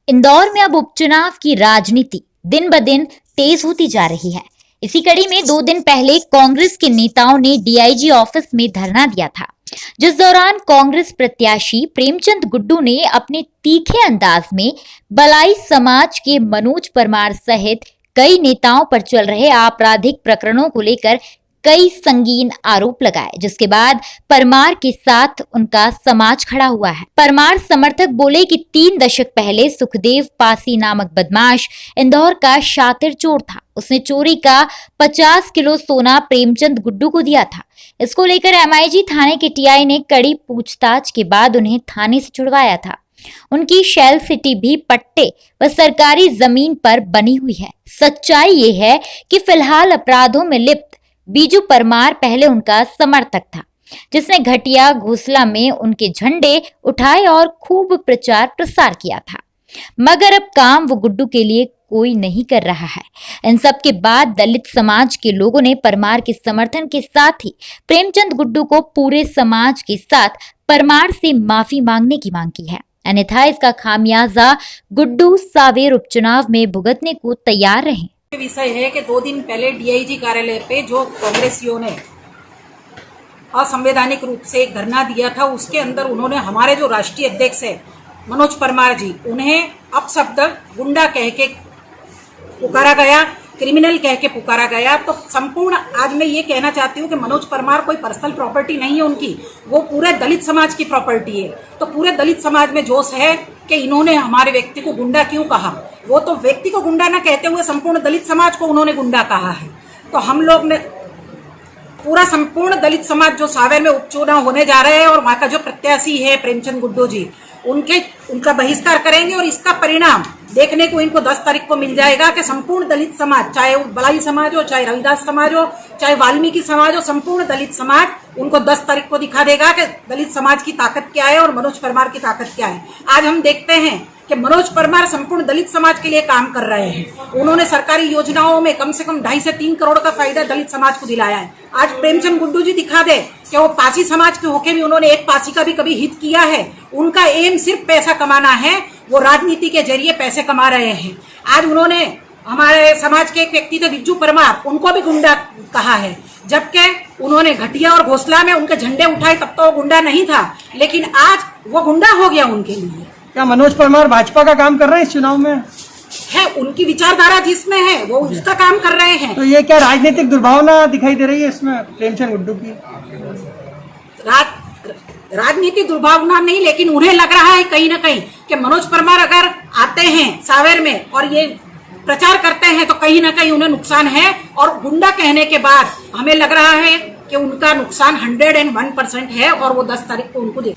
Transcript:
इंदौर में अब उपचुनाव की राजनीति दिन ब दिन तेज होती जा रही है। इसी कड़ी में 2 दिन पहले कांग्रेस के नेताओं ने डीआईजी ऑफिस में धरना दिया था, जिस दौरान कांग्रेस प्रत्याशी प्रेमचंद गुड्डू ने अपने तीखे अंदाज में बलाई समाज के मनोज परमार सहित कई नेताओं पर चल रहे आपराधिक प्रकरणों को लेकर कई संगीन आरोप लगाए, जिसके बाद परमार के साथ उनका समाज खड़ा हुआ है। परमार समर्थक बोले कि 3 दशक पहले सुखदेव पासी नामक बदमाश इंदौर का शातिर चोर था। उसने चोरी का 50 किलो सोना प्रेमचंद गुड्डू को दिया था। इसको लेकर एमआईजी थाने के टीआई ने कड़ी पूछताछ के बाद उन्हें थाने से छुड़वाया था। उनकी शेल सिटी भी पट्टे व सरकारी जमीन पर बनी हुई है। सच्चाई ये है कि फिलहाल अपराधों में लिप्त बीजू परमार पहले उनका समर्थक था, जिसने घटिया घोसला में उनके झंडे उठाए और खूब प्रचार प्रसार किया था, मगर अब काम वो गुड्डू के लिए कोई नहीं कर रहा है। इन सब के बाद दलित समाज के लोगों ने परमार के समर्थन के साथ ही प्रेमचंद गुड्डू को पूरे समाज के साथ परमार से माफी मांगने की मांग की है, अन्यथा इसका खामियाजा गुड्डू सावेर उपचुनाव में भुगतने को तैयार रहे। विषय है कि 2 दिन पहले डीआईजी कार्यालय पे जो कांग्रेसियों ने असंवैधानिक रूप से एक धरना दिया था, उसके अंदर उन्होंने हमारे जो राष्ट्रीय अध्यक्ष है मनोज परमार जी, उन्हें अपशब्द गुंडा कह के पुकारा गया, क्रिमिनल कह के पुकारा गया। तो संपूर्ण आज मैं ये कहना चाहती हूँ कि मनोज परमार कोई पर्सनल प्रॉपर्टी नहीं है उनकी, वो पूरे दलित समाज की प्रॉपर्टी है। तो पूरे दलित समाज में जोश है कि इन्होंने हमारे व्यक्ति को गुंडा क्यों कहा। वो तो व्यक्ति को गुंडा ना कहते हुए संपूर्ण दलित समाज को उन्होंने गुंडा कहा है। तो हम लोग ने पूरा संपूर्ण दलित समाज जो सावेर में उपचुनाव होने जा रहे हैं और वहां का जो प्रत्याशी है प्रेमचंद गुड्डू जी, उनका बहिष्कार करेंगे और इसका परिणाम देखने को इनको 10 तारीख को मिल जाएगा कि संपूर्ण दलित समाज, चाहे वो बलाई समाज हो, चाहे रविदास समाज हो, चाहे वाल्मीकि समाज हो, संपूर्ण दलित समाज उनको 10 तारीख को दिखा देगा कि दलित समाज की ताकत क्या है और मनोज परमार की ताकत क्या है। आज हम देखते हैं कि मनोज परमार संपूर्ण दलित समाज के लिए काम कर रहे हैं। उन्होंने सरकारी योजनाओं में कम से कम 2.5 से 3 करोड़ का फायदा दलित समाज को दिलाया है। आज प्रेमचंद गुड्डू जी दिखा दे कि वो पासी समाज के होके भी उन्होंने एक पासी का भी कभी हित किया है। उनका एम सिर्फ पैसा कमाना है, वो राजनीति के जरिए पैसे कमा रहे हैं। आज उन्होंने हमारे समाज के एक व्यक्ति थे बिज्जू परमार, उनको भी गुंडा कहा है, जबकि उन्होंने घटिया और घोसला में उनके झंडे उठाए तब तो वो गुंडा नहीं था, लेकिन आज वो गुंडा हो गया उनके लिए। क्या मनोज परमार भाजपा का काम कर रहे हैं इस चुनाव में? है, उनकी विचारधारा जिसमें है वो उसका काम कर रहे हैं। तो ये क्या राजनीतिक दुर्भावना दिखाई दे रही है इसमें प्रेमचंद गुड्डू की? राजनीतिक दुर्भावना नहीं, लेकिन उन्हें लग रहा है कहीं ना कहीं कि मनोज परमार अगर आते हैं सावेर में और ये प्रचार करते हैं तो कहीं ना कहीं उन्हें नुकसान है। और गुंडा कहने के बाद हमें लग रहा है कि उनका नुकसान 101% है और वो 10 तारीख को उनको दे